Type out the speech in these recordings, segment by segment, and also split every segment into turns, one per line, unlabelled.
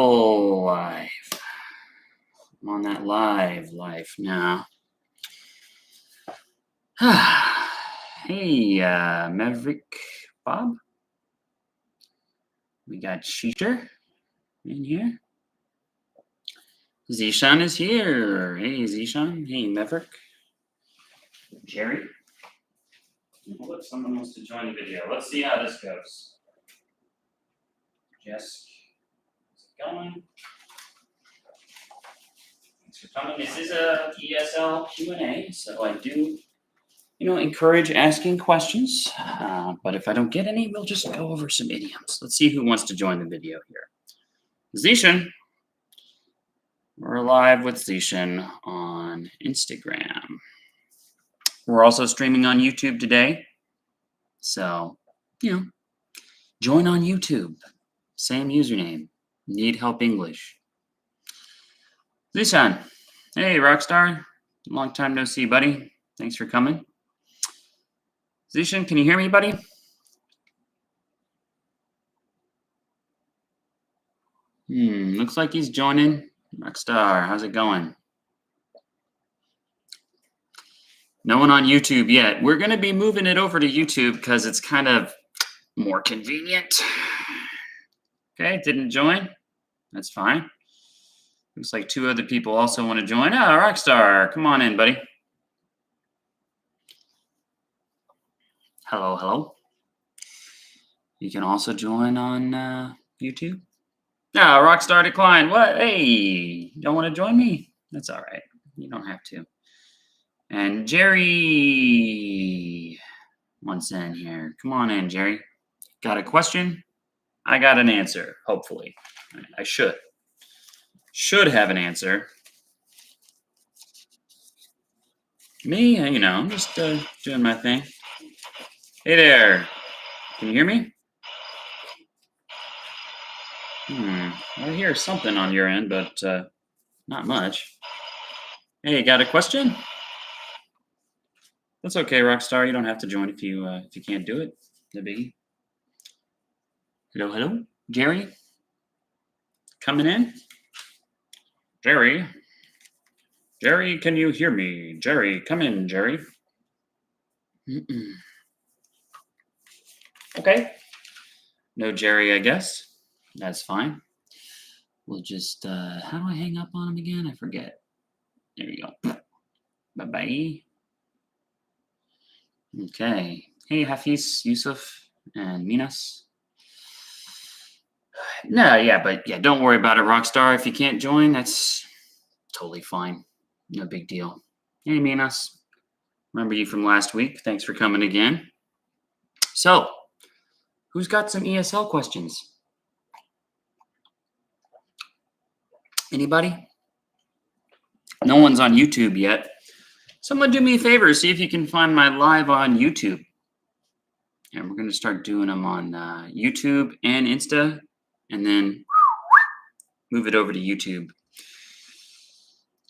Oh, live. I'm on that live now. Hey, Maverick Bob. We got Sheeter in here. Zishan is here. Hey, Zishan. Hey, Maverick. Jerry. Look, someone wants to join the video. Let's see how this goes. Jess, how's it going? Thanks for coming. This is a ESL Q&A, so I do, encourage asking questions. But if I don't get any, we'll just go over some idioms. Let's see who wants to join the video here. Zishan. We're live with Zishan on Instagram. We're also streaming on YouTube today. So, join on YouTube. Same username. Need help English. Zishan. Hey, Rockstar. Long time no see, buddy. Thanks for coming. Zishan, can you hear me, buddy? Looks like he's joining. Rockstar, how's it going? No one on YouTube yet. We're going to be moving it over to YouTube because it's kind of more convenient. Okay, didn't join. That's fine. Looks like two other people also want to join. Rockstar, come on in, buddy. Hello, hello. You can also join on YouTube. Rockstar declined. What? Hey, don't want to join me? That's all right. You don't have to. And Jerry wants in here. Come on in, Jerry. Got a question? I got an answer, hopefully. I should have an answer. Me, I'm just doing my thing. Hey there. Can you hear me? I hear something on your end, but not much. Hey, got a question? That's okay, Rockstar. You don't have to join if you can't do it. No biggie. Hello, hello, Jerry. Coming in. Jerry, can you hear me? Jerry, come in, Jerry. Okay. No Jerry, I guess. That's fine. We'll just, how do I hang up on him again? I forget. There you go. Bye-bye. Okay. Hey, Hafiz, Yusuf, and Minas. But don't worry about it, Rockstar. If you can't join, that's totally fine. No big deal. Hey, Minas. Remember you from last week. Thanks for coming again. So, who's got some ESL questions? Anybody? No one's on YouTube yet. Someone do me a favor. See if you can find my live on YouTube. And we're going to start doing them on YouTube and Insta. And then move it over to YouTube.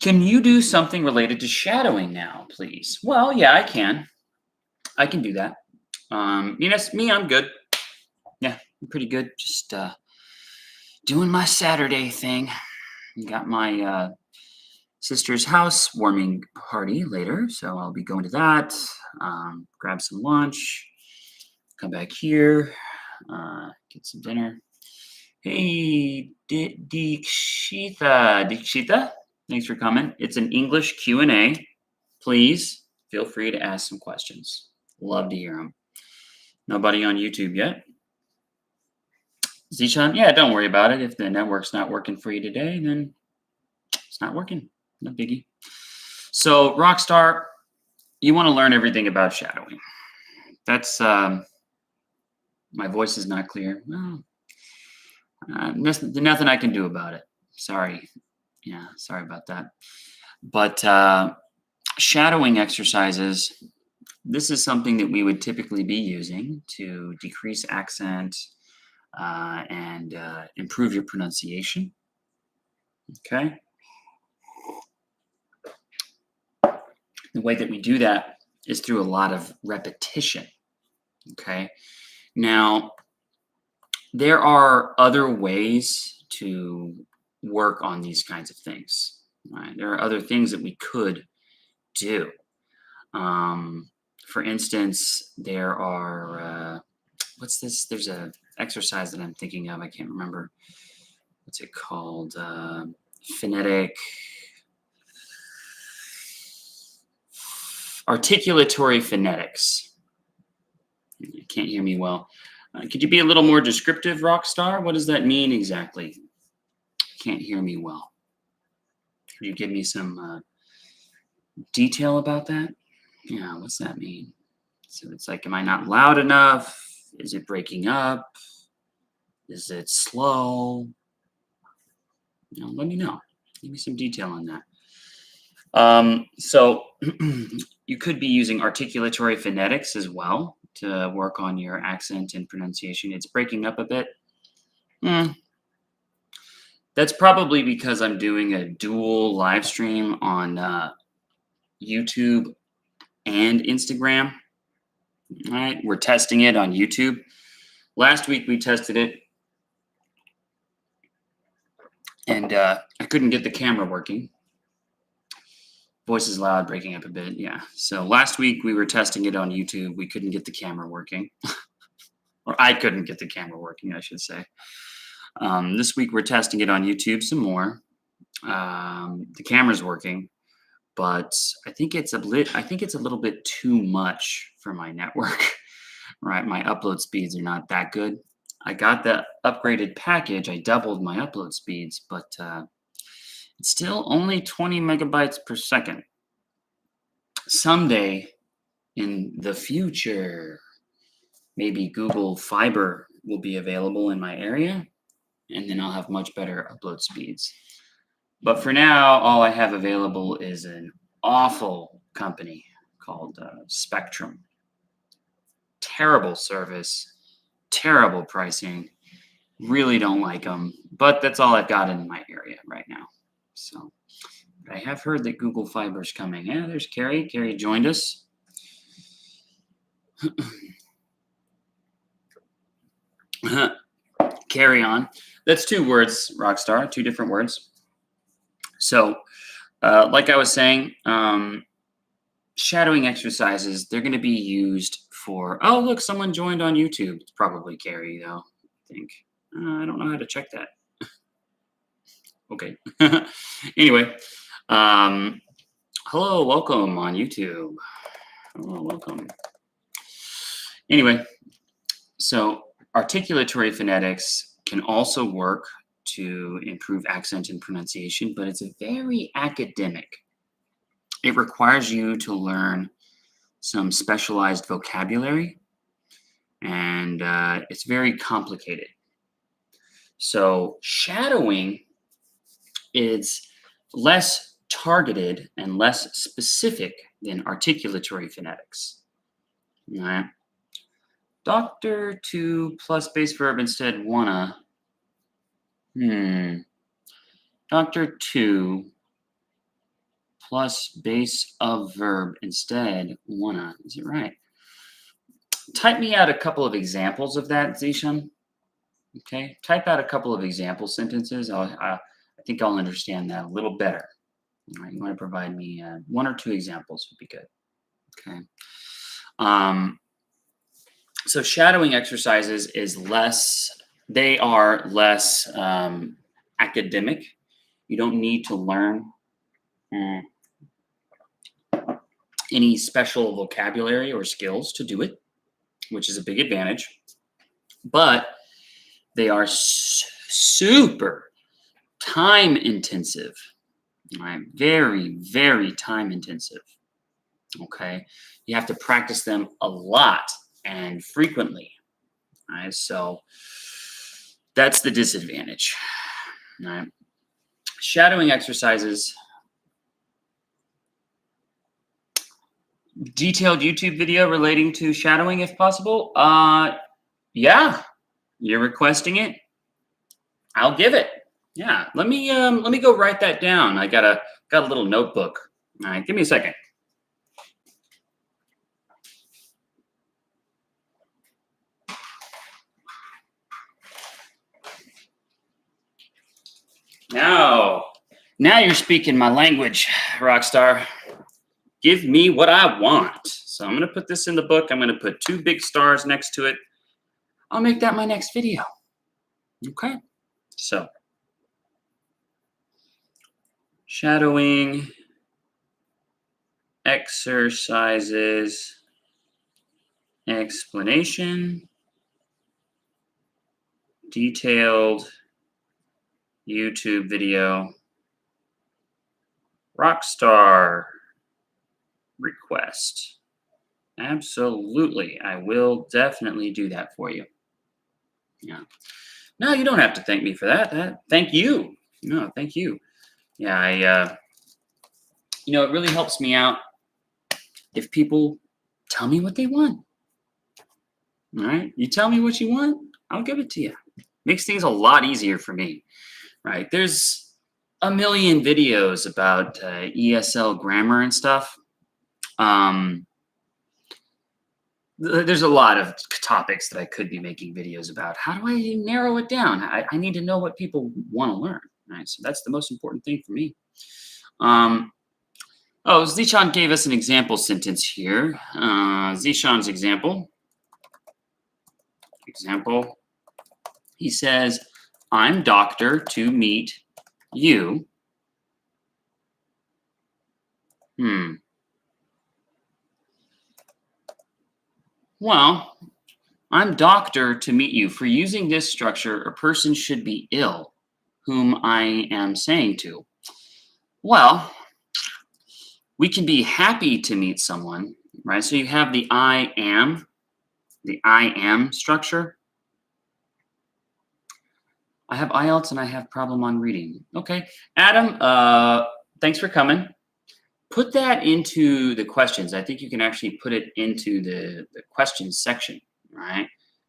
Can you do something related to shadowing now, please? Well, yeah, I can. I can do that. Me, I'm good. Yeah, I'm pretty good. Just doing my Saturday thing. Got my sister's housewarming party later, so I'll be going to that. Grab some lunch. Come back here. Get some dinner. Hey, Dikshita, thanks for coming. It's an English Q&A. Please feel free to ask some questions. Love to hear them. Nobody on YouTube yet? Zishan, yeah, don't worry about it. If the network's not working for you today, then it's not working. No biggie. So, Rockstar, you want to learn everything about shadowing. That's, my voice is not clear. Well, nothing I can do about it. Sorry. Yeah, sorry about that. But shadowing exercises, this is something that we would typically be using to decrease accent and improve your pronunciation. Okay. The way that we do that is through a lot of repetition. Okay. Now, there are other ways to work on these kinds of things. Right? There are other things that we could do. For instance, there are, what's this? There's a exercise that I'm thinking of. I can't remember. What's it called? Phonetic, articulatory phonetics. You can't hear me well. Could you be a little more descriptive, Rockstar? What does that mean exactly? Can't hear me well. Could you give me some detail about that? Yeah, what's that mean? So it's like, am I not loud enough? Is it breaking up? Is it slow? Let me know. Give me some detail on that. So you could be using articulatory phonetics as well to work on your accent and pronunciation. It's breaking up a bit. That's probably because I'm doing a dual live stream on YouTube and Instagram. All right, we're testing it on YouTube. Last week we tested it, and I couldn't get the camera working. Voice is loud, breaking up a bit. Yeah. So last week we were testing it on YouTube. We couldn't get the camera working, or I couldn't get the camera working, I should say. This week we're testing it on YouTube some more. The camera's working, but I think it's a little bit too much for my network. Right, my upload speeds are not that good. I got the upgraded package. I doubled my upload speeds, but it's still only 20 megabytes per second. Someday in the future, maybe Google Fiber will be available in my area, and then I'll have much better upload speeds. But for now, all I have available is an awful company called Spectrum. Terrible service, terrible pricing. Really don't like them, but that's all I've got in my area right now. So I have heard that Google Fiber is coming. Yeah, there's Carrie. Carrie joined us. Carry on. That's 2 words, Rockstar, 2 different words. So like I was saying, shadowing exercises, they're going to be used for, oh, look, someone joined on YouTube. It's probably Carrie, though, I think. I don't know how to check that. Okay. Anyway, hello, welcome on YouTube. Hello, welcome. Anyway, so articulatory phonetics can also work to improve accent and pronunciation, but it's a very academic. It requires you to learn some specialized vocabulary, and it's very complicated. So shadowing is less targeted and less specific than articulatory phonetics. All right. Doctor to plus base verb instead wanna. Doctor to plus base of verb instead wanna. Is it right? Type me out a couple of examples of that, Zishan. Okay, type out a couple of example sentences. I think I'll understand that a little better. All right, you want to provide me 1 or 2 examples would be good. Okay. So shadowing exercises is less. They are less academic. You don't need to learn any special vocabulary or skills to do it, which is a big advantage. But they are super time intensive, right? Very, very time intensive. Okay, you have to practice them a lot and frequently. Right, so that's the disadvantage. Right, shadowing exercises. Detailed YouTube video relating to shadowing, if possible. Yeah, you're requesting it. I'll give it. Yeah, let me go write that down. I got a little notebook. All right, give me a second. Now you're speaking my language, Rockstar. Give me what I want. So I'm going to put this in the book. I'm going to put 2 big stars next to it. I'll make that my next video. Okay. So, shadowing exercises, explanation, detailed YouTube video, Rockstar request. Absolutely. I will definitely do that for you. Yeah. No, you don't have to thank me for that. Thank you. No, thank you. Yeah, it really helps me out if people tell me what they want. All right? You tell me what you want, I'll give it to you. Makes things a lot easier for me, right? There's a million videos about ESL Grammar and stuff. There's a lot of topics that I could be making videos about. How do I narrow it down? I need to know what people want to learn, right? So that's the most important thing for me. Zishan gave us an example sentence here. Zishan's example. He says, I'm doctor to meet you. Well, I'm doctor to meet you. For using this structure, a person should be ill, whom I am saying to. Well, we can be happy to meet someone, right? So you have the I am structure. I have IELTS and I have problem on reading. Okay, Adam, thanks for coming. Put that into the questions. I think you can actually put it into the questions section, right?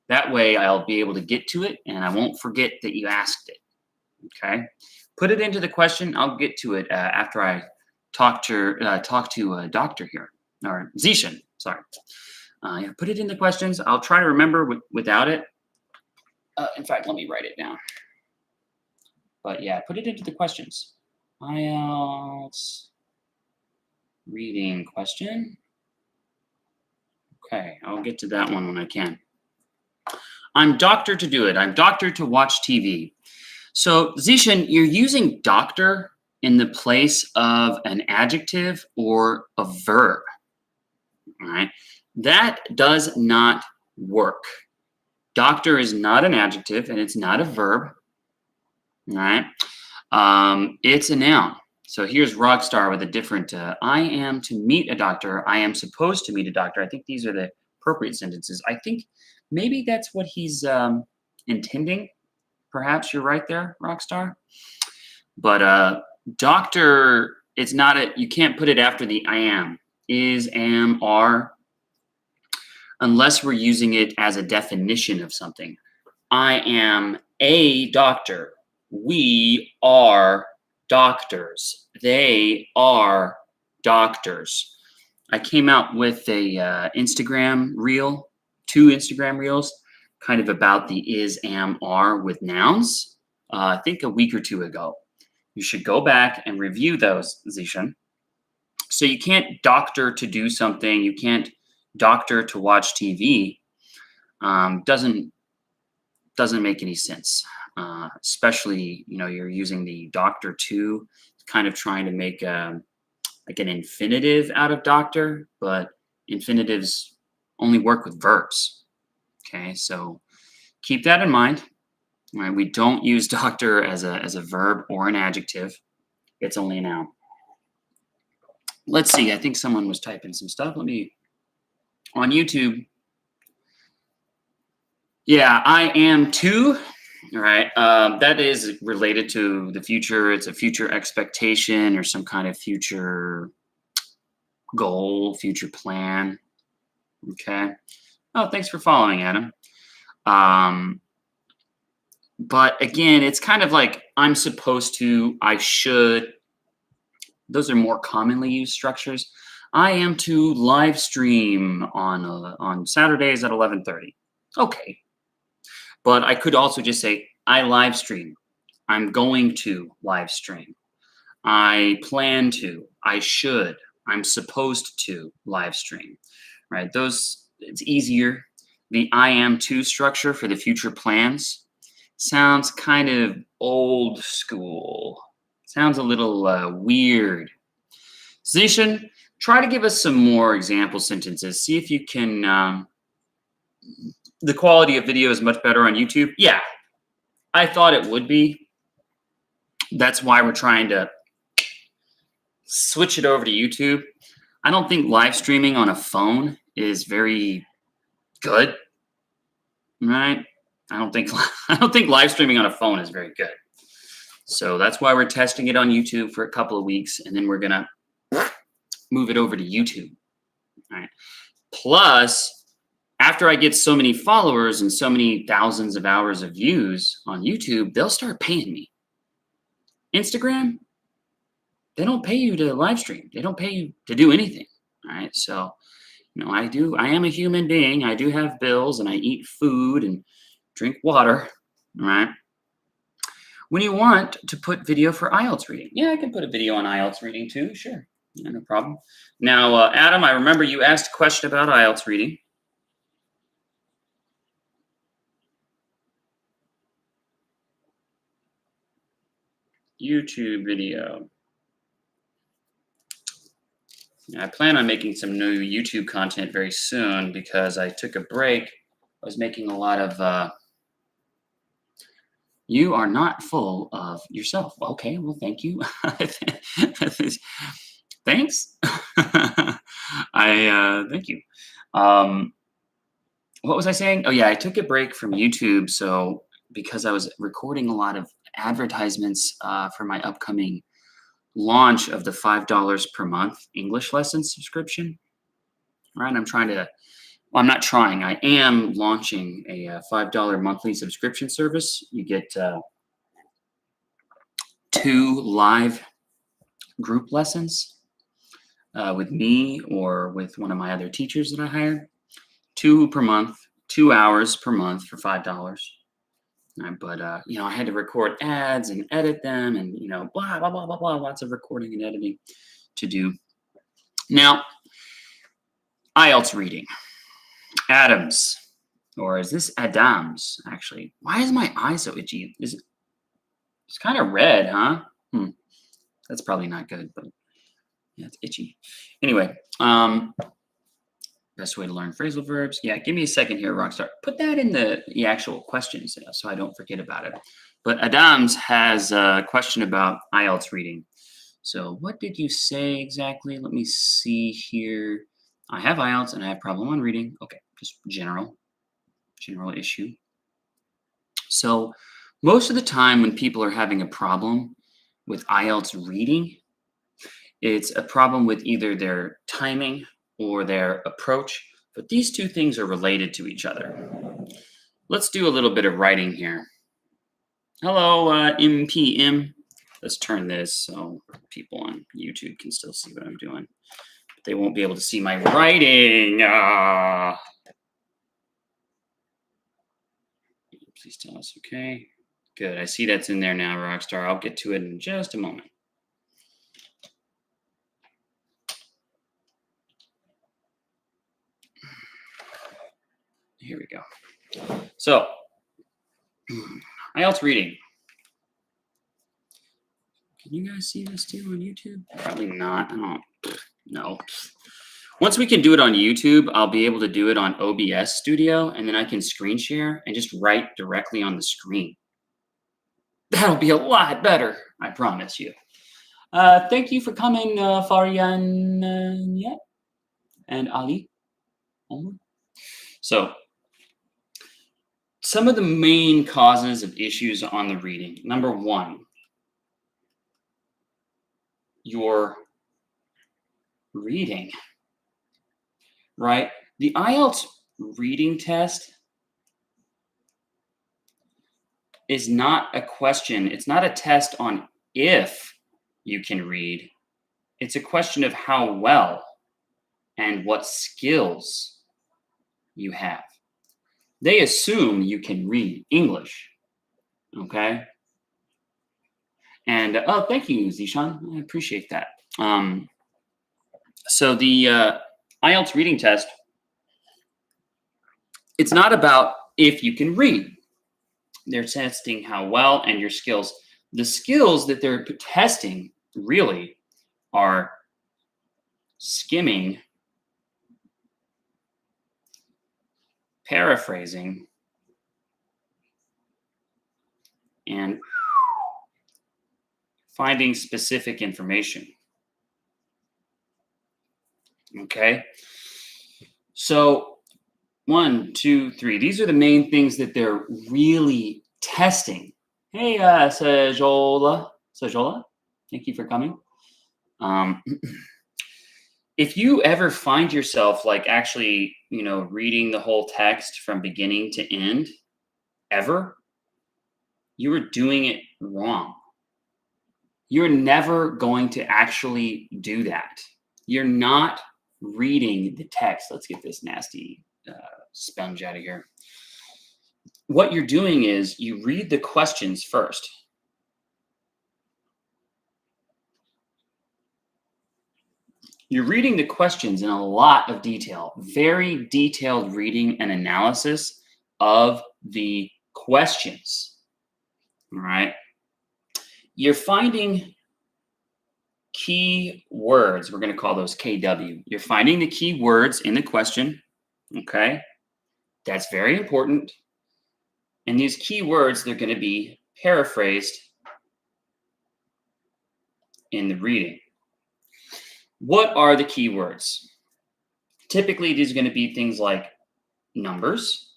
That way I'll be able to get to it and I won't forget that you asked it, okay? Put it into the question. I'll get to it after I talk to a doctor here, or Zishan, sorry. Yeah, put it in the questions. I'll try to remember without it. In fact, let me write it down. But yeah, put it into the questions. IELTS reading question. Okay, I'll get to that one when I can. I'm doctor to do it. I'm doctor to watch TV. So Zishan, you're using doctor in the place of an adjective or a verb. All right, that does not work. Doctor is not an adjective and it's not a verb. All right, it's a noun. So here's Rockstar with a different, I am to meet a doctor. I am supposed to meet a doctor. I think these are the appropriate sentences. I think maybe that's what he's intending. Perhaps you're right there, Rockstar. But doctor, it's not you can't put it after the I am. Is, am, are, unless we're using it as a definition of something. I am a doctor. We are doctors. They are doctors. I came out with a Instagram reel, 2 Instagram reels, kind of about the is, am, are with nouns, I think a week or 2 ago. You should go back and review those, Zishan. So you can't doctor to do something. You can't doctor to watch TV. Doesn't make any sense. Especially, you're using the doctor to kind of trying to make like an infinitive out of doctor, but infinitives only work with verbs. Okay, so keep that in mind. All right, we don't use doctor as a verb or an adjective. It's only a noun. Let's see. I think someone was typing some stuff. Let me on YouTube. Yeah, I am too. All right, that is related to the future. It's a future expectation or some kind of future goal, future plan. Okay. Oh, thanks for following, Adam. But again, it's kind of like I'm supposed to, I should. Those are more commonly used structures. I am to live stream on Saturdays at 11:30. Okay. But I could also just say, I live stream. I'm going to live stream. I plan to. I should. I'm supposed to live stream. Right? Those, it's easier. The I am to structure for the future plans sounds kind of old school. Sounds a little weird. Zishan, try to give us some more example sentences. See if you can. The quality of video is much better on YouTube. Yeah, I thought it would be. That's why we're trying to switch it over to YouTube. I don't think live streaming on a phone is very good, right? I don't think live streaming on a phone is very good. So that's why we're testing it on YouTube for a couple of weeks, and then we're gonna move it over to YouTube. All right. Plus, after I get so many followers and so many thousands of hours of views on YouTube, they'll start paying me. Instagram, they don't pay you to live stream. They don't pay you to do anything. All right. So, I am a human being. I do have bills, and I eat food and drink water. All right. When you want to put video for IELTS reading, yeah, I can put a video on IELTS reading too. Sure. Yeah, no problem. Now, Adam, I remember you asked a question about IELTS reading. YouTube video. I plan on making some new YouTube content very soon because I took a break. I was making a lot of, you are not full of yourself. Okay, well, thank you. Thanks. Thank you. What was I saying? Oh yeah, I took a break from YouTube. So because I was recording a lot of advertisements for my upcoming launch of the $5 per month English lesson subscription. Right, I'm not trying. I am launching a $5 monthly subscription service. You get 2 live group lessons with me or with one of my other teachers that I hired. 2 per month, 2 hours per month for $5. But I had to record ads and edit them, and blah blah blah blah blah. Lots of recording and editing to do. Now, IELTS reading. Adams, or is this Adams? Actually, why is my eye so itchy? It's kind of red, huh? That's probably not good, but yeah, it's itchy. Anyway, best way to learn phrasal verbs. Yeah, give me a second here, Rockstar. Put that in the actual questions so I don't forget about it. But Adams has a question about IELTS reading. So what did you say exactly? Let me see here. I have IELTS and I have problem on reading. Okay, just general issue. So most of the time when people are having a problem with IELTS reading, it's a problem with either their timing or their approach, but these two things are related to each other. Let's do a little bit of writing here. Hello, MPM. Let's turn this so people on YouTube can still see what I'm doing. But they won't be able to see my writing. Please tell us, okay? Good, I see that's in there now, Rockstar. I'll get to it in just a moment. Here we go. So, IELTS reading. Can you guys see this too on YouTube? Probably not. I don't know. Once we can do it on YouTube, I'll be able to do it on OBS Studio, and then I can screen share and just write directly on the screen. That'll be a lot better, I promise you. Thank you for coming, Faryan and Ali. So, some of the main causes of issues on the reading. Number 1, your reading, right? The IELTS reading test is not a question. It's not a test on if you can read. It's a question of how well and what skills you have. They assume you can read English, okay? And oh, thank you, Zishan. I appreciate that. So the IELTS reading test, it's not about if you can read. They're testing how well and your skills. The skills that they're testing really are skimming, paraphrasing, and finding specific information. Okay, so 1, 2, 3. These are the main things that they're really testing. Hey, Sajola, thank you for coming. If you ever find yourself like actually, reading the whole text from beginning to end, ever, you are doing it wrong. You're never going to actually do that. You're not reading the text. Let's get this nasty sponge out of here. What you're doing is you read the questions first. You're reading the questions in a lot of detail, very detailed reading and analysis of the questions. All right. You're finding key words. We're going to call those KW. You're finding the key words in the question. Okay. That's very important. And these key words, they're going to be paraphrased in the reading. What are the key words? Typically, these are going to be things like numbers,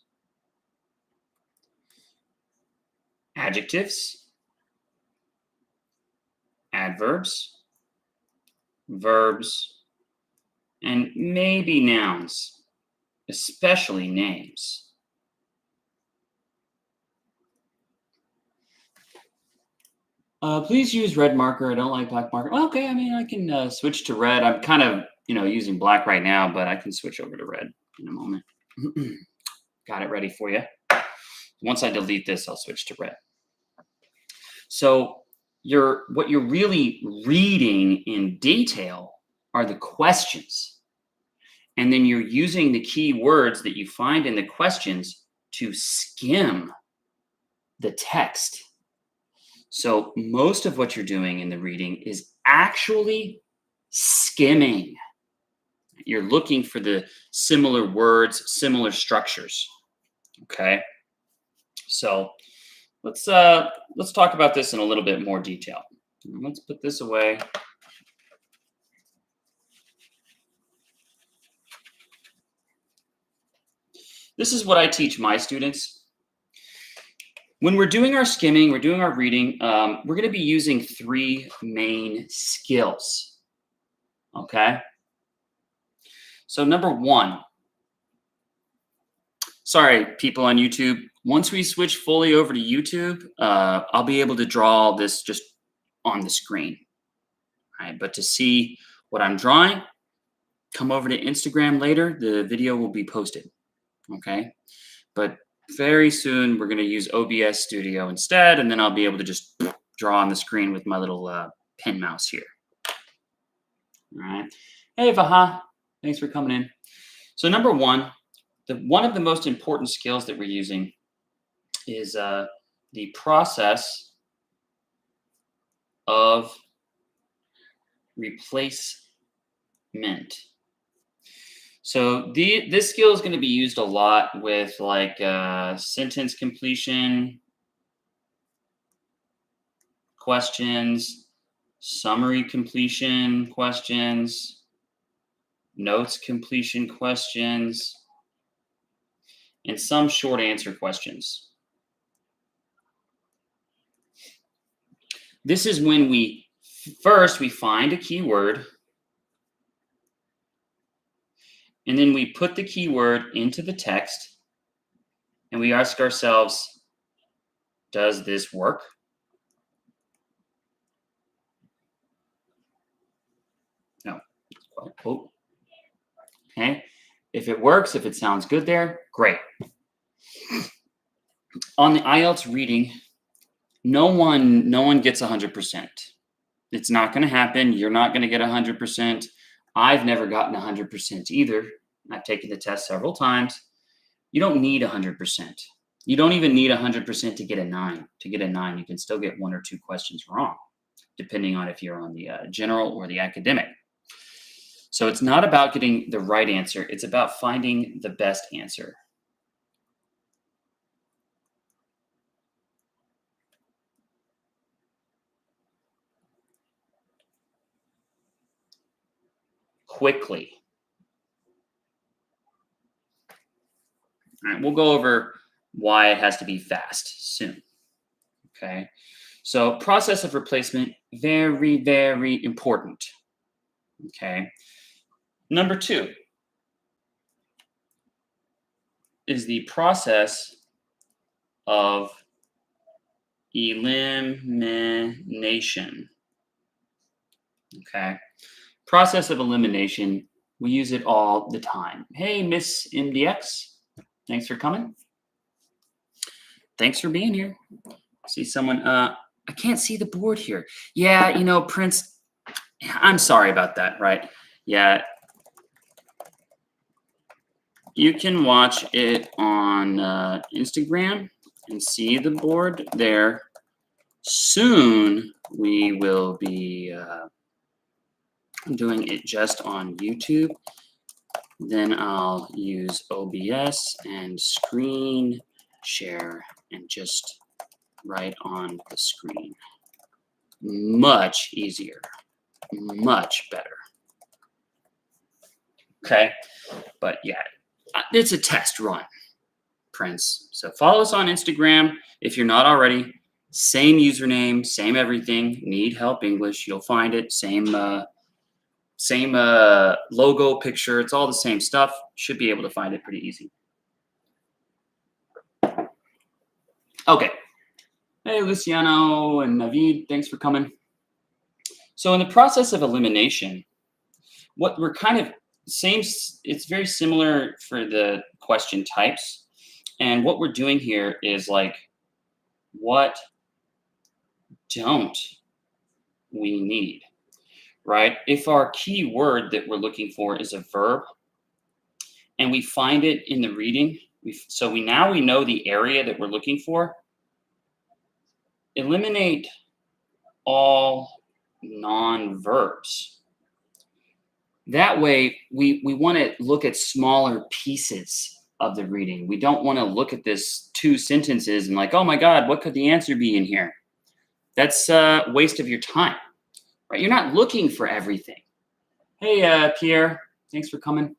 adjectives, adverbs, verbs, and maybe nouns, especially names. Please use red marker. I don't like black marker. Well, okay, I mean, I can switch to red. I'm kind of, using black right now, but I can switch over to red in a moment. Got it ready for you. Once I delete this, I'll switch to red. So what you're really reading in detail are the questions. And then you're using the key words that you find in the questions to skim the text. So most of what you're doing in the reading is actually skimming. You're looking for the similar words, similar structures. Okay. So let's talk about this in a little bit more detail. Let's put this away. This is what I teach my students. When we're doing our skimming, we're doing our reading, we're going to be using 3 main skills. Okay. So number 1, sorry, people on YouTube, once we switch fully over to YouTube, I'll be able to draw this just on the screen. All right. But to see what I'm drawing, come over to Instagram later. The video will be posted. Okay. But very soon, we're going to use OBS Studio instead, and then I'll be able to just draw on the screen with my little pen mouse here. All right. Hey, Vaha. Thanks for coming in. So number 1, one of the most important skills that we're using is the process of replacement. So this skill is going to be used a lot with like sentence completion questions, summary completion questions, notes completion questions, and some short answer questions. This is when we find a keyword, and then we put the keyword into the text, and we ask ourselves, does this work? No. Quote. Okay. If it works, if it sounds good there, great. On the IELTS reading, No one gets 100%. It's not going to happen. You're not going to get 100%. I've never gotten 100% either. I've taken the test several times. You don't need 100%. You don't even need 100% to get a 9. To get a 9, you can still get 1 or 2 questions wrong, depending on if you're on the general or the academic. So it's not about getting the right answer. It's about finding the best answer. Quickly. All right, we'll go over why it has to be fast soon. Okay. So process of replacement, very, very important. Okay. Number 2 is the process of elimination. Okay. Process of elimination, we use it all the time. Hey, Miss MDX, thanks for coming. Thanks for being here. See someone, I can't see the board here. Yeah, you know, Prince, I'm sorry about that, right? Yeah. You can watch it on Instagram and see the board there. Soon we will be doing it just on YouTube. Then I'll use OBS and screen share and just right on the screen. Much easier, much better. Okay, but yeah, it's a test run, Prince. So follow us on Instagram if you're not already. Same username, same everything. Need help English, you'll find it. Same logo picture. It's all the same stuff. Should be able to find it pretty easy. Okay. Hey, Luciano and Navid, thanks for coming. So in the process of elimination, what we're kind of it's very similar for the question types. And what we're doing here is like, what don't we need, right? If our key word that we're looking for is a verb and we find it in the reading, now we know the area that we're looking for. Eliminate all non-verbs. That way, we want to look at smaller pieces of the reading. We don't want to look at this 2 sentences and like, oh my God, what could the answer be in here? That's a waste of your time, right? You're not looking for everything. Hey, Pierre, thanks for coming.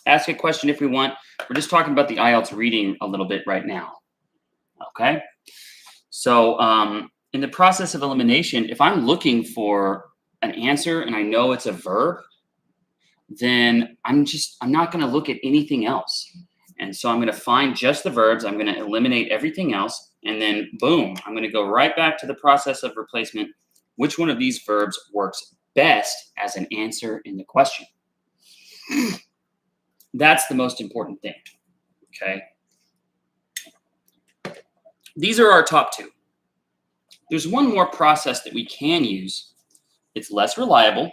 Ask a question if we want. We're just talking about the IELTS reading a little bit right now, okay? So in the process of elimination, if I'm looking for an answer and I know it's a verb, then I'm not going to look at anything else. And so I'm going to find just the verbs. I'm going to eliminate everything else. And then boom, I'm going to go right back to the process of replacement. Which one of these verbs works best as an answer in the question? That's the most important thing, okay? These are our top 2. There's one more process that we can use. It's less reliable,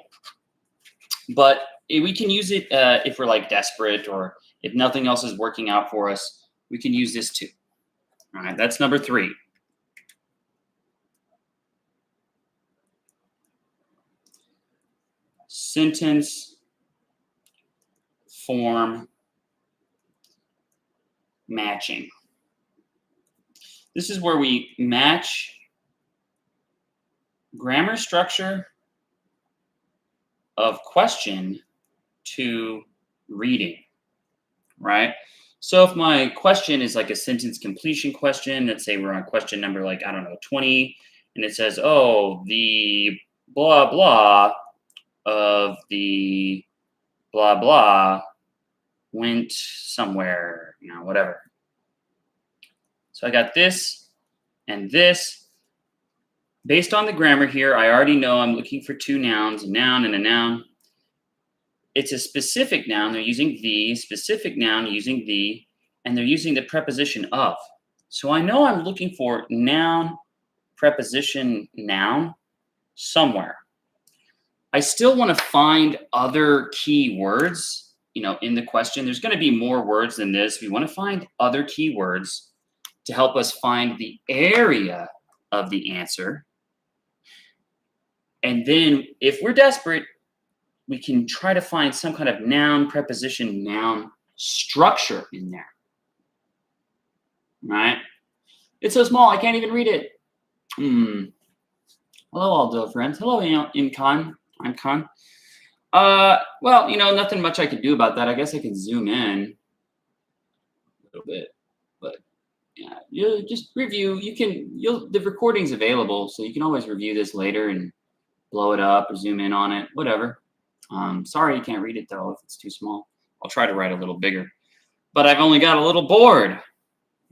but we can use it if we're like desperate or if nothing else is working out for us. We can use this too. All right, that's number 3. Sentence form matching. This is where we match grammar structure of question to reading, right? So if my question is like a sentence completion question, let's say we're on question number 20, and it says, oh, the blah blah of the blah blah went somewhere, whatever. So I got this and this. Based on the grammar here, I already know I'm looking for 2 nouns, a noun and a noun. It's a specific noun. They're using the, specific noun using the, and they're using the preposition of. So I know I'm looking for noun preposition noun somewhere. I still want to find other key words, in the question. There's going to be more words than this. We want to find other key words to help us find the area of the answer. And then if we're desperate, we can try to find some kind of noun, preposition, noun structure in there. Right? It's so small, I can't even read it. Hello, Aldo friends. Hello, Imkan. I'm Khan. Well, nothing much I could do about that. I guess I can zoom in a little bit, but yeah, you just review. The recording's available, so you can always review this later and blow it up or zoom in on it, whatever. Sorry you can't read it though if it's too small. I'll try to write a little bigger, but I've only got a little board.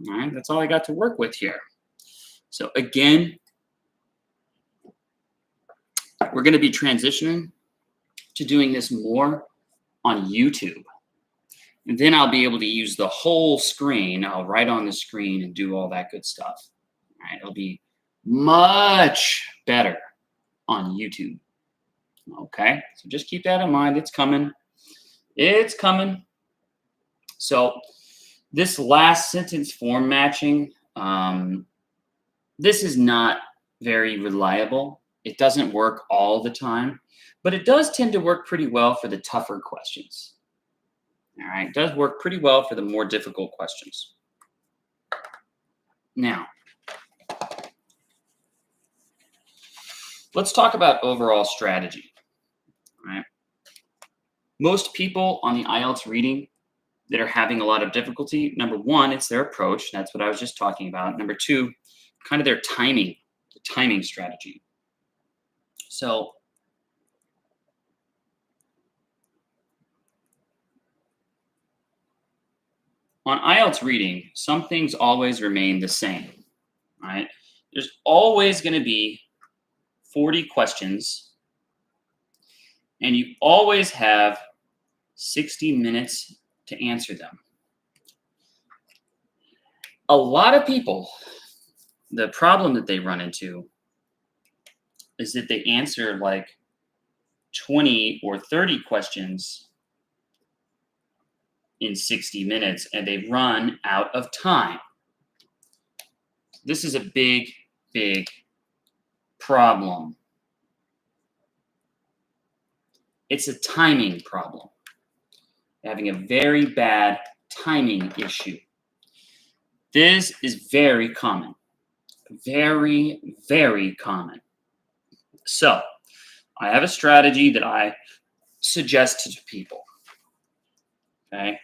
All right, that's all I got to work with here. So again, we're going to be transitioning to doing this more on YouTube. And then I'll be able to use the whole screen. I'll write on the screen and do all that good stuff. All right, it'll be much better on YouTube. Okay, so just keep that in mind. It's coming. It's coming. So this last sentence form matching, this is not very reliable. It doesn't work all the time, but it does tend to work pretty well for the tougher questions. All right, it does work pretty well for the more difficult questions. Now, let's talk about overall strategy. All right. Most people on the IELTS reading that are having a lot of difficulty, number one, it's their approach. That's what I was just talking about. Number two, kind of their timing, the timing strategy. So on IELTS reading, some things always remain the same, right? There's always going to be 40 questions, and you always have 60 minutes to answer them. A lot of people, the problem that they run into is that they answer like 20 or 30 questions in 60 minutes and they run out of time. This is a big, big problem. It's a timing problem. Having a very bad timing issue. This is very common. Very, very common. So, I have a strategy that I suggest to people. Okay?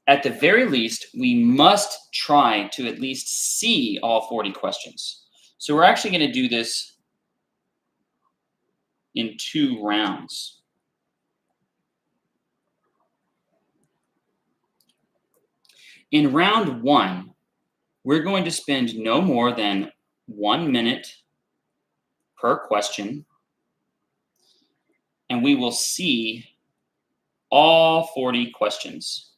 At the very least, we must try to at least see all 40 questions. So we're actually going to do this in 2 rounds. In round 1, we're going to spend no more than 1 minute per question, and we will see all 40 questions.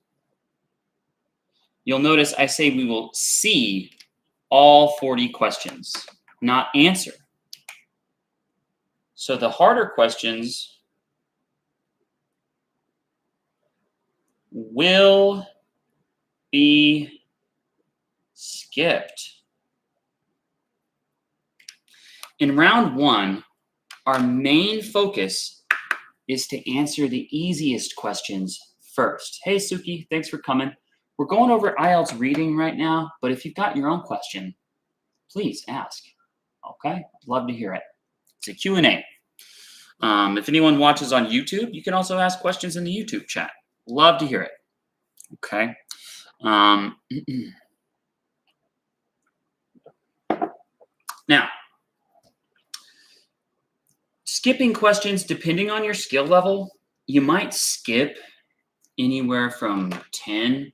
You'll notice I say we will see all 40 questions, not answer. So the harder questions will be skipped. In round 1, our main focus is to answer the easiest questions first. Hey, Suki, thanks for coming. We're going over IELTS reading right now, but if you've got your own question, please ask. Okay, I'd love to hear it. It's a Q&A. If anyone watches on YouTube, you can also ask questions in the YouTube chat. Love to hear it. Okay. Now, skipping questions, depending on your skill level, you might skip anywhere from 10,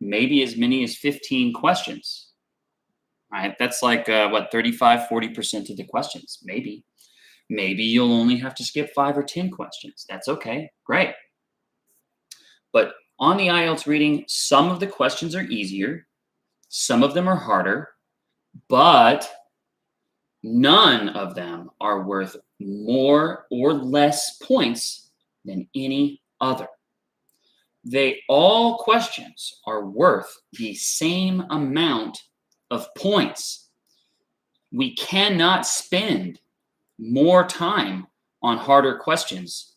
maybe as many as 15 questions. Right? That's like, 35, 40% of the questions, maybe. Maybe you'll only have to skip 5 or 10 questions. That's okay. Great. But on the IELTS reading, some of the questions are easier Some of them are harder, but none of them are worth more or less points than any other. All questions are worth the same amount of points. We cannot spend more time on harder questions.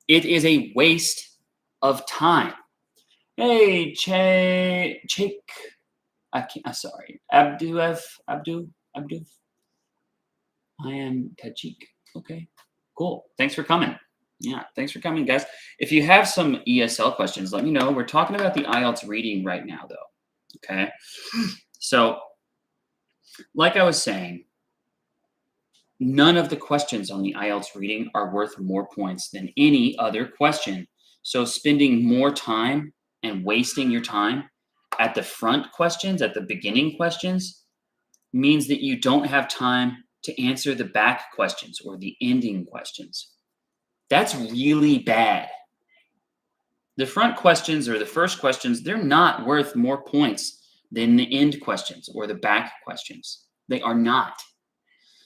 It is a waste of time. Hey, Cheik, sorry, Abdu. I am Tajik. Okay, cool. Thanks for coming. Yeah, thanks for coming, guys. If you have some ESL questions, let me know. We're talking about the IELTS reading right now, though. Okay, so like I was saying, none of the questions on the IELTS reading are worth more points than any other question. So spending more time and wasting your time at the front questions, at the beginning questions, means that you don't have time to answer the back questions or the ending questions. That's really bad. The front questions or the first questions, they're not worth more points than the end questions or the back questions. They are not.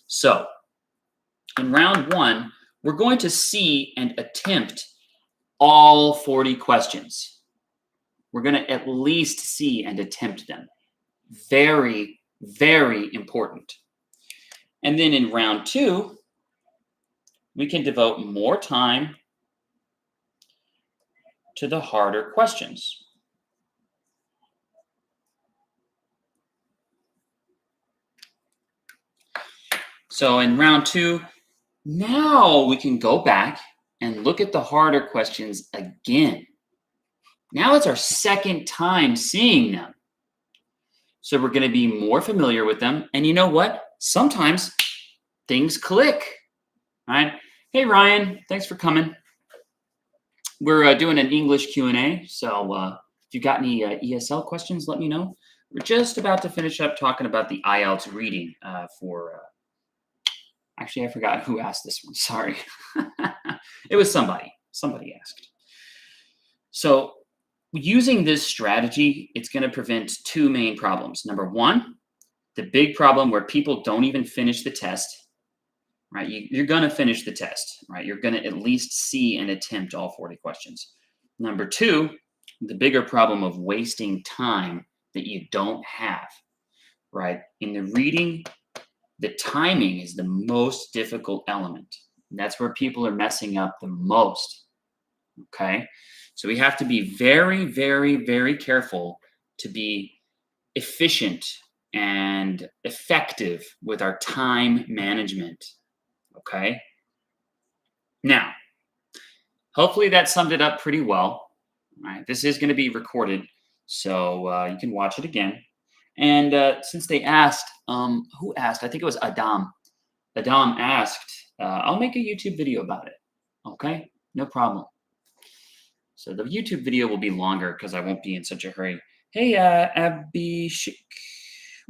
So in round one, we're going to see and attempt all 40 questions. We're going to at least see and attempt them. Very, very important. And then in round two, we can devote more time to the harder questions. So in round two, now we can go back and look at the harder questions again. Now it's our second time seeing them. So we're going to be more familiar with them. And you know what? Sometimes things click. All right. Hey, Ryan, thanks for coming. We're doing an English Q&A. So if you got any ESL questions, let me know. We're just about to finish up talking about the IELTS reading actually, I forgot who asked this one. Sorry. It was somebody. Somebody asked. So using this strategy, it's going to prevent two main problems. Number one, the big problem where people don't even finish the test, right? You're going to finish the test, right? You're going to at least see and attempt all 40 questions. Number two, the bigger problem of wasting time that you don't have, right? In the reading, the timing is the most difficult element. And that's where people are messing up the most, okay? So we have to be very, very, very careful to be efficient and effective with our time management, okay? Now, hopefully that summed it up pretty well. All right, this is going to be recorded, so you can watch it again. And since they asked, who asked? I think it was Adam. Adam asked, I'll make a YouTube video about it. Okay, no problem. So the YouTube video will be longer because I won't be in such a hurry. Hey, Abhishek.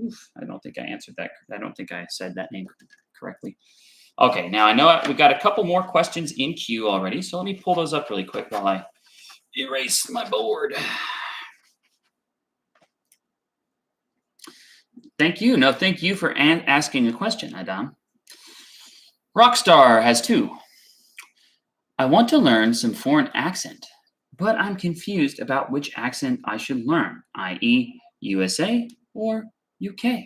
Oof, I don't think I answered that. I don't think I said that name correctly. Okay, now I know we've got a couple more questions in queue already, so let me pull those up really quick while I erase my board. Thank you. No, thank you for asking a question, Adam. Rockstar has two. I want to learn some foreign accent, but I'm confused about which accent I should learn, i.e. USA or UK.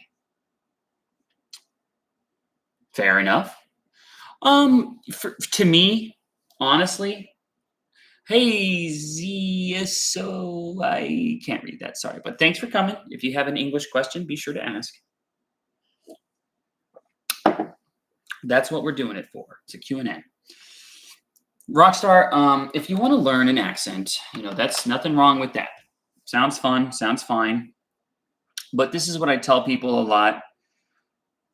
Fair enough. To me, honestly, hey, ZSO, I can't read that, sorry, but thanks for coming. If you have an English question, be sure to ask. That's what we're doing it for. It's a Q&A. Rockstar, if you want to learn an accent, that's nothing wrong with that. Sounds fun, sounds fine. But this is what I tell people a lot.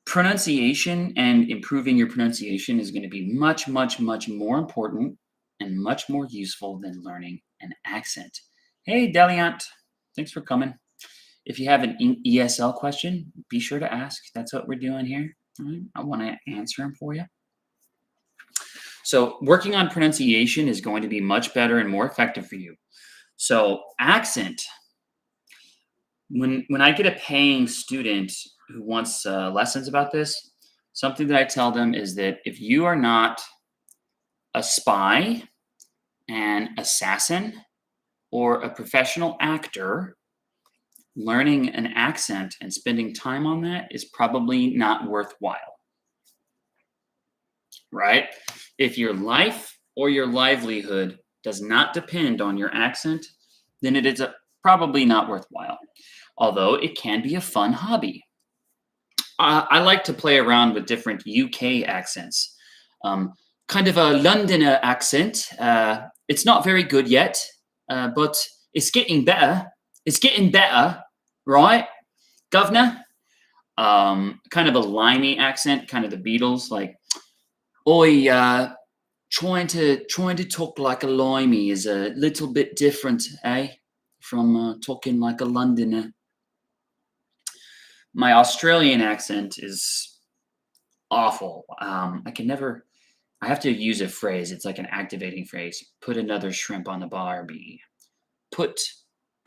Pronunciation and improving your pronunciation is going to be much, much, much more important and much more useful than learning an accent. Hey, Deliant, thanks for coming. If you have an ESL question, be sure to ask. That's what we're doing here. All right? I want to answer them for you. So working on pronunciation is going to be much better and more effective for you. So accent, When I get a paying student who wants lessons about this, something that I tell them is that if you are not a spy, an assassin, or a professional actor, learning an accent and spending time on that is probably not worthwhile, right? If your life or your livelihood does not depend on your accent, then it is probably not worthwhile, although it can be a fun hobby. I like to play around with different UK accents. Kind of a Londoner accent. It's not very good yet, but it's getting better. It's getting better, right, governor? Kind of a limey accent, kind of the Beatles, like, oi, trying to talk like a limey is a little bit different, eh, from talking like a Londoner. My Australian accent is awful. I have to use a phrase. It's like an activating phrase. Put another shrimp on the barbie. Put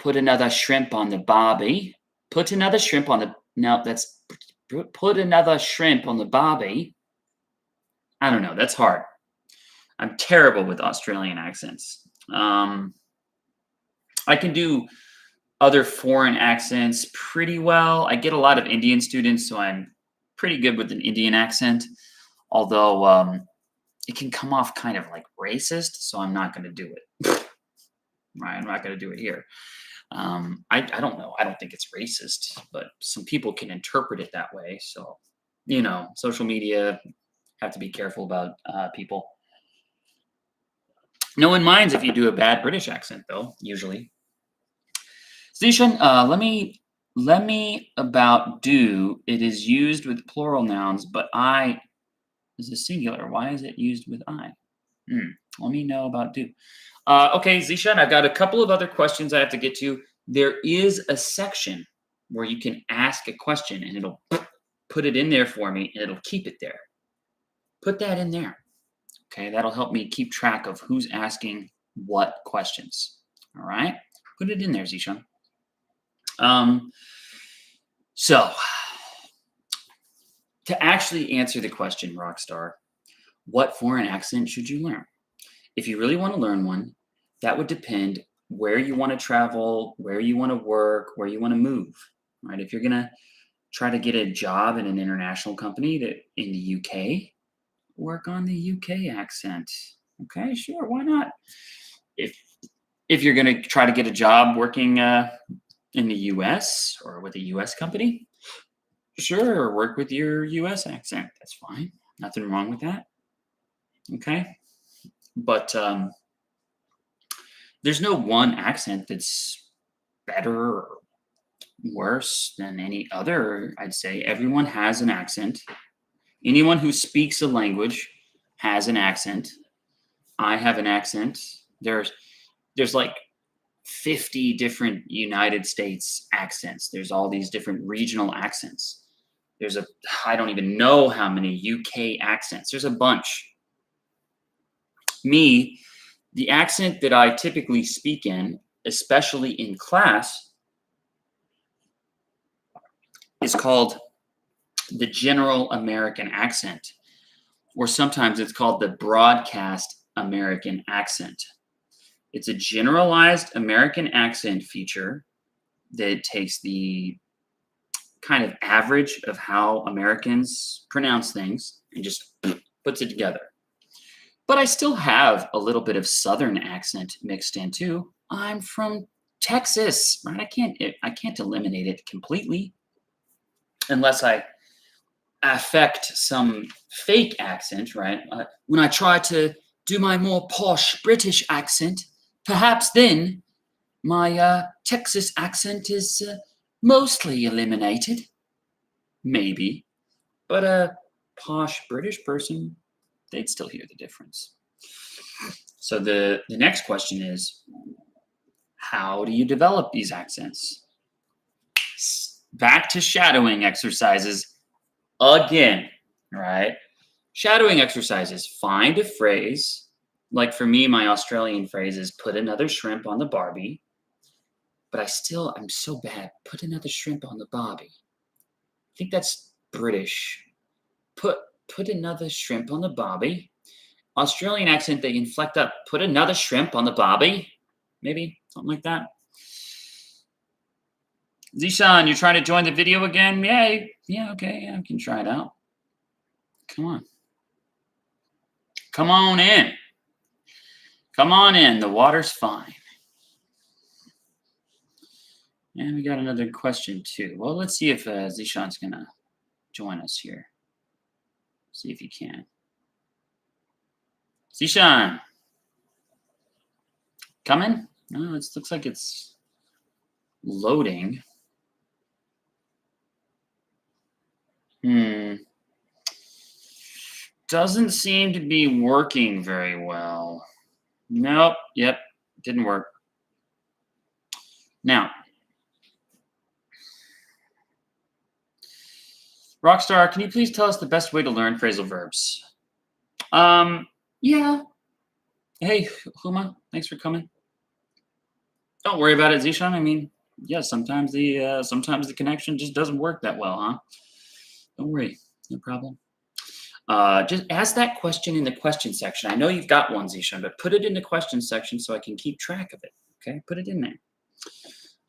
another shrimp on the barbie. Put another shrimp on the, no, that's, put another shrimp on the barbie. I don't know. That's hard. I'm terrible with Australian accents. I can do other foreign accents pretty well. I get a lot of Indian students, so I'm pretty good with an Indian accent, although it can come off kind of like racist, so I'm not going to do it. Right, I'm not going to do it here. I don't know. I don't think it's racist, but some people can interpret it that way. So, social media, have to be careful about people. No one minds if you do a bad British accent, though, usually. Zishan, let me about do. It is used with plural nouns, but I is a singular. Why is it used with I? Let me know about do. Okay, Zishan, I've got a couple of other questions I have to get to. There is a section where you can ask a question, and it'll put it in there for me, and it'll keep it there. Put that in there. Okay, that'll help me keep track of who's asking what questions. All right, put it in there, Zishan. So to actually answer the question, Rockstar, what foreign accent should you learn? If you really want to learn one, that would depend where you want to travel, where you want to work, where you want to move, right? If you're going to try to get a job in an international company that in the UK, work on the UK accent. Okay, sure, why not? If you're going to try to get a job working in the US or with a US company, sure, work with your US accent. That's fine. Nothing wrong with that. Okay. But there's no one accent that's better or worse than any other. I'd say everyone has an accent. Anyone who speaks a language has an accent. I have an accent. There's like 50 different United States accents. There's all these different regional accents. I don't even know how many UK accents. There's a bunch. Me, the accent that I typically speak in, especially in class, is called the general American accent, or sometimes it's called the broadcast American accent. It's a generalized American accent feature that takes the kind of average of how Americans pronounce things and just puts it together. But I still have a little bit of Southern accent mixed in too. I'm from Texas, right? I can't eliminate it completely unless I affect some fake accent, right? When I try to do my more posh British accent, perhaps then my Texas accent is mostly eliminated. Maybe. But a posh British person, they'd still hear the difference. So the next question is, how do you develop these accents? Back to shadowing exercises again, right? Shadowing exercises. Find a phrase. Like for me, my Australian phrase is put another shrimp on the barbie. but I'm so bad. Put another shrimp on the bobby. I think that's British. Put another shrimp on the bobby. Australian accent, they inflect up. Put another shrimp on the bobby. Maybe something like that. Zishan, you're trying to join the video again? Yeah, okay, yeah, I can try it out. Come on. Come on in. Come on in. The water's fine. And we got another question too. Well, let's see if Zishan's gonna join us here. See if he can. Zishan, coming? No, it looks like it's loading. Doesn't seem to be working very well. Nope. Yep. Didn't work. Now, Rockstar, can you please tell us the best way to learn phrasal verbs? Yeah. Hey, Huma, thanks for coming. Don't worry about it, Zishan. I mean, yeah, sometimes the connection just doesn't work that well, huh? Don't worry, no problem. Just ask that question in the question section. I know you've got one, Zishan, but put it in the question section so I can keep track of it. Okay, put it in there.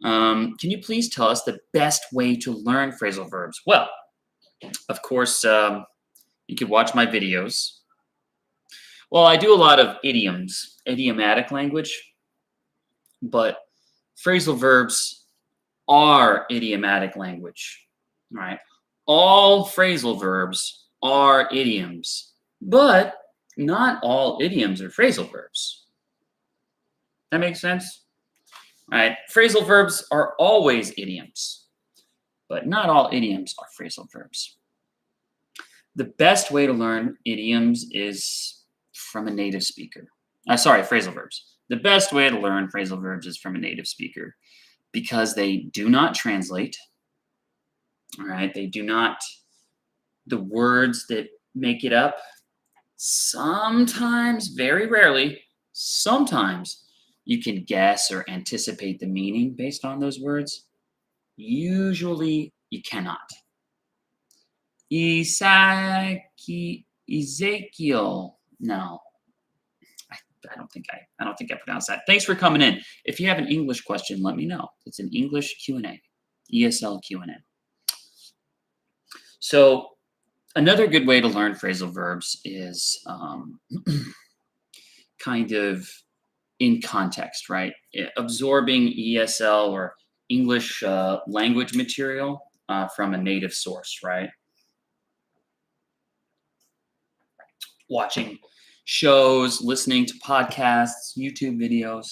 Can you please tell us the best way to learn phrasal verbs? Well, of course, you could watch my videos. Well, I do a lot of idioms, idiomatic language, but phrasal verbs are idiomatic language, right? All phrasal verbs are idioms, but not all idioms are phrasal verbs. That makes sense? Right? Phrasal verbs are always idioms, but not all idioms are phrasal verbs. The best way to learn idioms is from a native speaker. Phrasal verbs. The best way to learn phrasal verbs is from a native speaker because they do not translate. All right, they do not. The words that make it up, sometimes, very rarely, sometimes you can guess or anticipate the meaning based on those words. Usually, you cannot. Ezekiel. No, I don't think I pronounced that. Thanks for coming in. If you have an English question, let me know. It's an English Q&A, ESL Q&A. So another good way to learn phrasal verbs is kind of in context, right? Absorbing ESL or English language material from a native source, right? Watching shows, listening to podcasts, YouTube videos.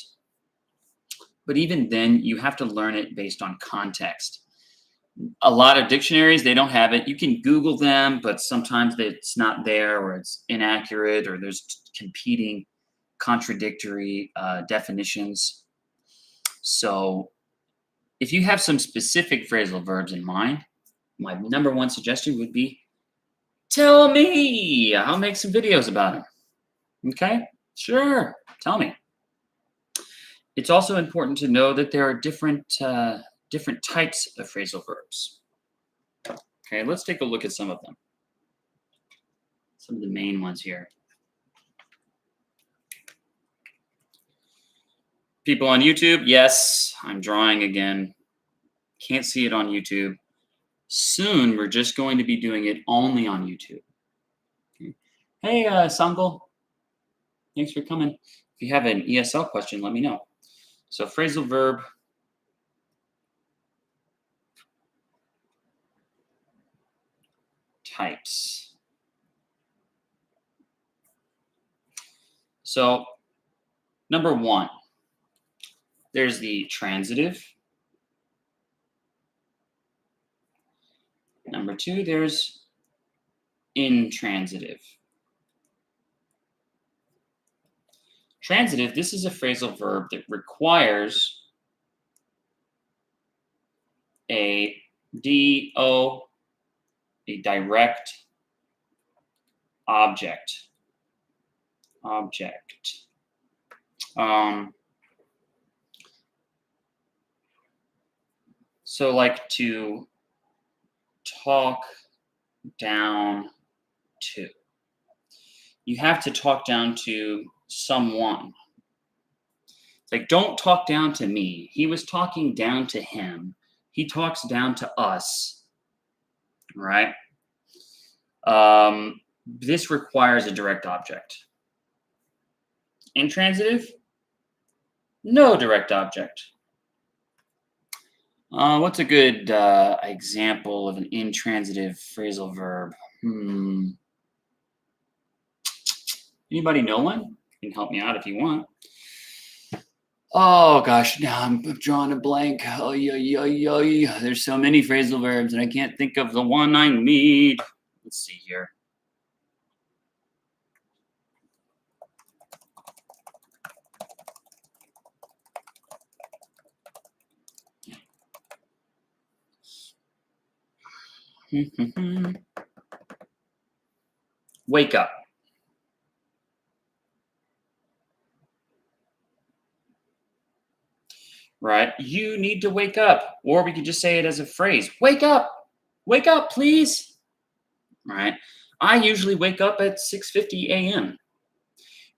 But even then, you have to learn it based on context. A lot of dictionaries, they don't have it. You can Google them, but sometimes it's not there or it's inaccurate or there's competing, contradictory definitions. So if you have some specific phrasal verbs in mind, my number one suggestion would be, tell me. I'll make some videos about them. Okay? Sure. Tell me. It's also important to know that there are different types of phrasal verbs. Okay, let's take a look at some of them. Some of the main ones here. People on YouTube, yes, I'm drawing again. Can't see it on YouTube. Soon, we're just going to be doing it only on YouTube. Okay. Hey, Sangal. Thanks for coming. If you have an ESL question, let me know. So phrasal verb types. So number one, there's the transitive. Number two, there's intransitive. Transitive, this is a phrasal verb that requires a DO, a direct object. So like to talk down to. You have to talk down to someone. It's like, don't talk down to me. He was talking down to him. He talks down to us, right? This requires a direct object. Intransitive, no direct object. What's a good example of an intransitive phrasal verb? Anybody know one? You can help me out if you want. Oh gosh, now I'm drawing a blank. There's so many phrasal verbs and I can't think of the one I need. Let's see here. Wake up. Right? You need to wake up. Or we could just say it as a phrase. Wake up. Wake up, please. Right? I usually wake up at 6:50 a.m.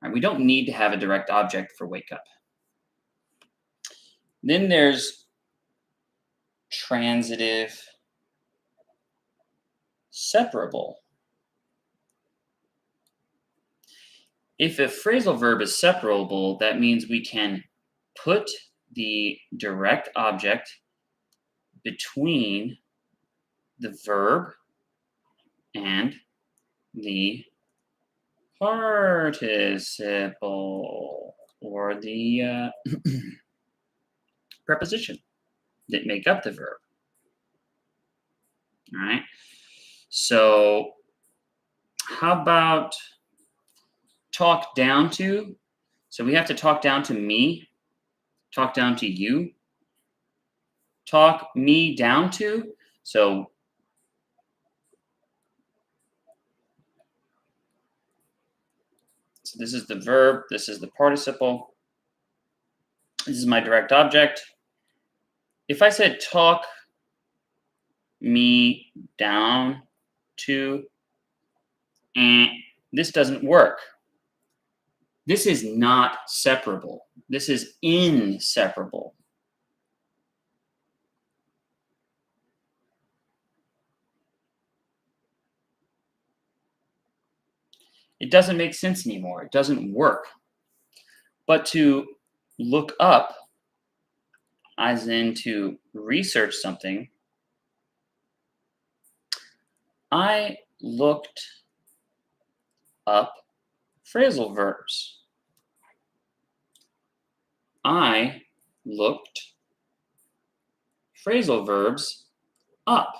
Right? We don't need to have a direct object for wake up. Then there's transitive separable. If a phrasal verb is separable, that means we can put the direct object between the verb and the participle or the preposition that make up the verb. All right. So how about talk down to? So we have to talk down to me, talk down to you, talk me down to. So this is the verb, this is the participle, this is my direct object. If I said talk me down to, this doesn't work. This is not separable. This is inseparable. It doesn't make sense anymore. It doesn't work. But to look up, as in to research something, I looked up phrasal verbs. I looked phrasal verbs up.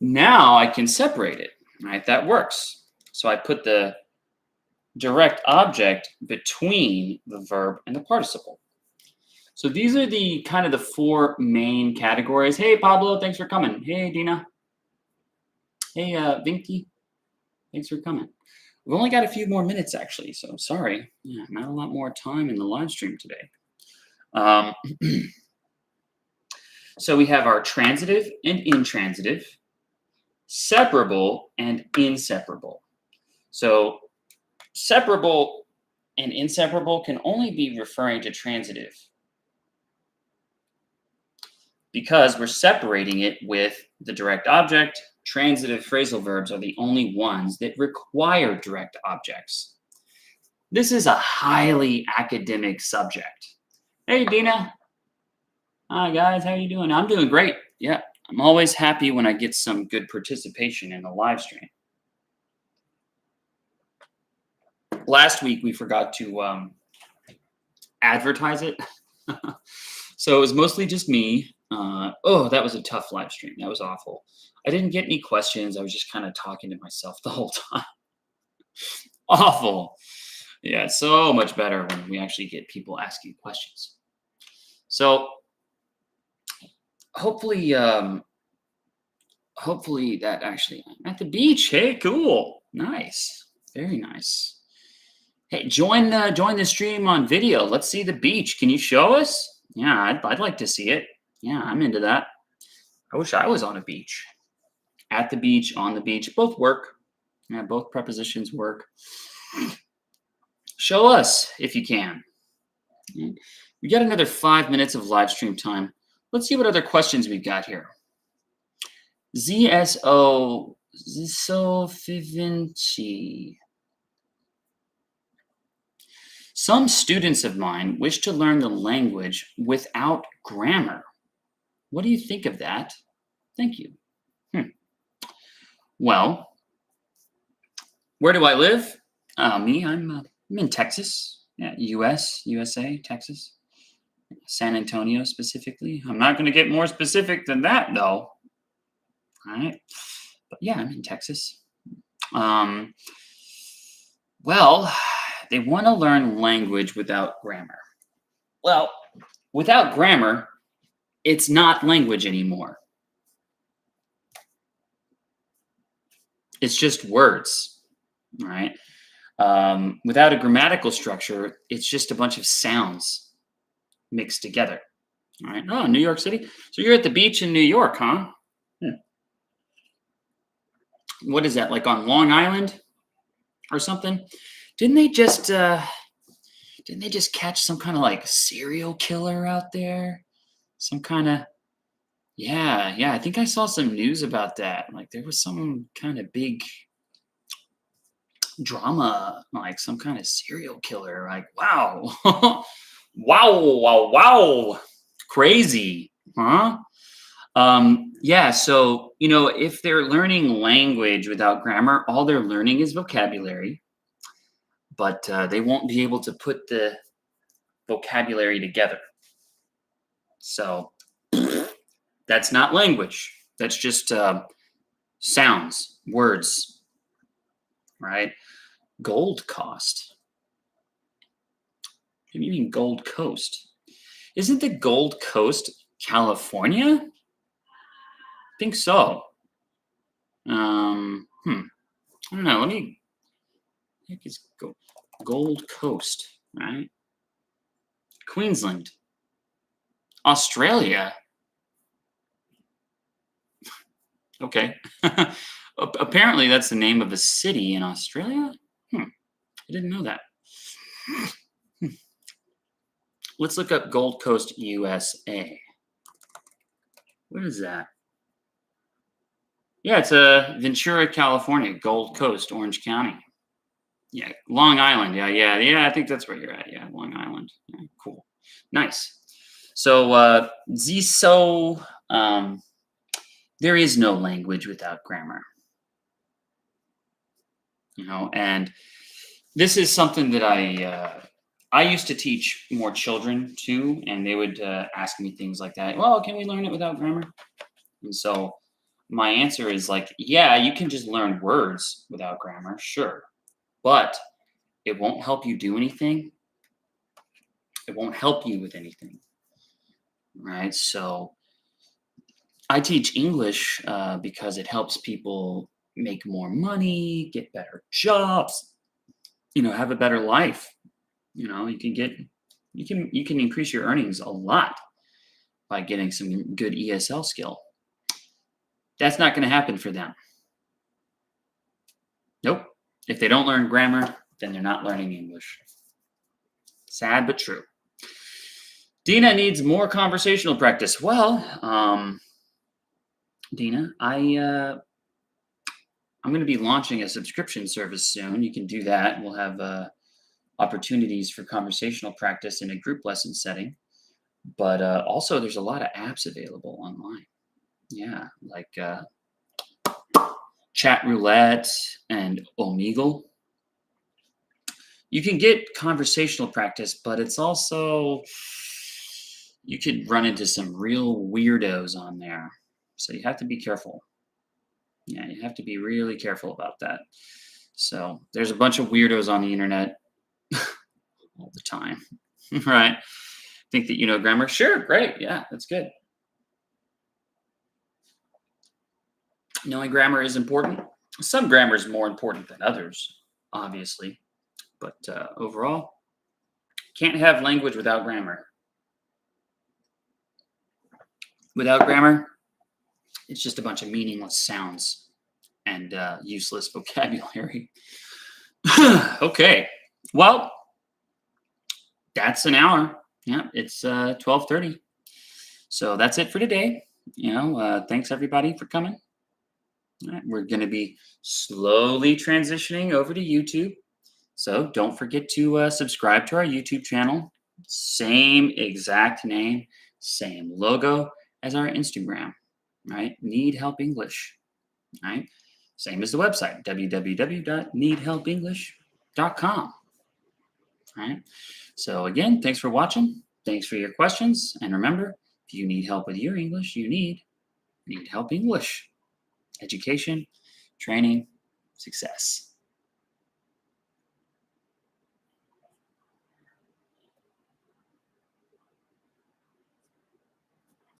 Now I can separate it, right? That works. So I put the direct object between the verb and the participle. So these are the kind of the four main categories. Hey, Pablo, thanks for coming. Hey, Dina. Hey, Vinky, thanks for coming. We've only got a few more minutes, actually, so sorry. Yeah, not a lot more time in the live stream today. So we have our transitive and intransitive, separable and inseparable. So separable and inseparable can only be referring to transitive because we're separating it with the direct object. Transitive phrasal verbs are the only ones that require direct objects. This is a highly academic subject. Hey, Dina. Hi, guys. How you doing? I'm doing great. Yeah, I'm always happy when I get some good participation in the live stream. Last week, we forgot to advertise it. So it was mostly just me. Oh, that was a tough live stream. That was awful. I didn't get any questions. I was just kind of talking to myself the whole time. Awful. Yeah, it's so much better when we actually get people asking questions. So hopefully that actually, I'm at the beach. Hey, cool. Nice. Very nice. Hey, join the stream on video. Let's see the beach. Can you show us? Yeah, I'd like to see it. Yeah, I'm into that. I wish I was on a beach. At the beach, on the beach, both work. Yeah, both prepositions work. Show us if you can. We got another 5 minutes of live stream time. Let's see what other questions we've got here. ZSO Fivinci. Some students of mine wish to learn the language without grammar. What do you think of that? Thank you. Well, where do I live? I'm in Texas, yeah, USA, Texas, San Antonio specifically. I'm not going to get more specific than that, though. All right, but yeah, I'm in Texas. Well, they want to learn language without grammar. Well, without grammar, it's not language anymore. It's just words, right? Without a grammatical structure, it's just a bunch of sounds mixed together. All right. Oh, New York City. So you're at the beach in New York, huh? What is that, like on Long Island or something? Didn't they just catch some kind of like serial killer out there? Some kind of yeah. I think I saw some news about that. Like there was some kind of big drama, like some kind of serial killer. Like wow, wow, crazy, huh? Yeah. So if they're learning language without grammar, all they're learning is vocabulary, but they won't be able to put the vocabulary together. So that's not language. That's just sounds, words, right? Gold Coast. What do you mean Gold Coast? Isn't the Gold Coast California? I think so. I don't know. I think it's Gold Coast, right? Queensland. Australia. Okay. Apparently, that's the name of a city in Australia. I didn't know that. Let's look up Gold Coast, USA. What is that? Yeah, it's Ventura, California, Gold Coast, Orange County. Yeah, Long Island. Yeah. I think that's where you're at. Yeah, Long Island. Yeah, cool. Nice. So, there is no language without grammar. And this is something that I used to teach more children too, and they would ask me things like that. Well, can we learn it without grammar? And so my answer is like, yeah, you can just learn words without grammar, sure, but it won't help you do anything. It won't help you with anything, right? So I teach English because it helps people make more money, get better jobs, have a better life. You can increase your earnings a lot by getting some good ESL skill. That's not going to happen for them. Nope. If they don't learn grammar, then they're not learning English. Sad but true. Dina needs more conversational practice. Well, Dina, I'm going to be launching a subscription service soon. You can do that. We'll have opportunities for conversational practice in a group lesson setting. But also, there's a lot of apps available online. Yeah, like Chat Roulette and Omegle. You can get conversational practice, but it's also, you could run into some real weirdos on there. So you have to be careful. Yeah, you have to be really careful about that. So there's a bunch of weirdos on the internet all the time, right? Think that you know grammar? Sure, great. Yeah, that's good. Knowing grammar is important. Some grammar is more important than others, obviously. But overall, can't have language without grammar. Without grammar, it's just a bunch of meaningless sounds and useless vocabulary. Okay, well, that's an hour. Yeah, it's 12:30. So that's it for today. Thanks everybody for coming. All right, we're going to be slowly transitioning over to YouTube. So don't forget to subscribe to our YouTube channel. Same exact name, same logo as our Instagram, right? Need Help English, right? Same as the website, www.needhelpenglish.com, right? So again, thanks for watching. Thanks for your questions. And remember, if you need help with your English, you need Help English. Education, training, success.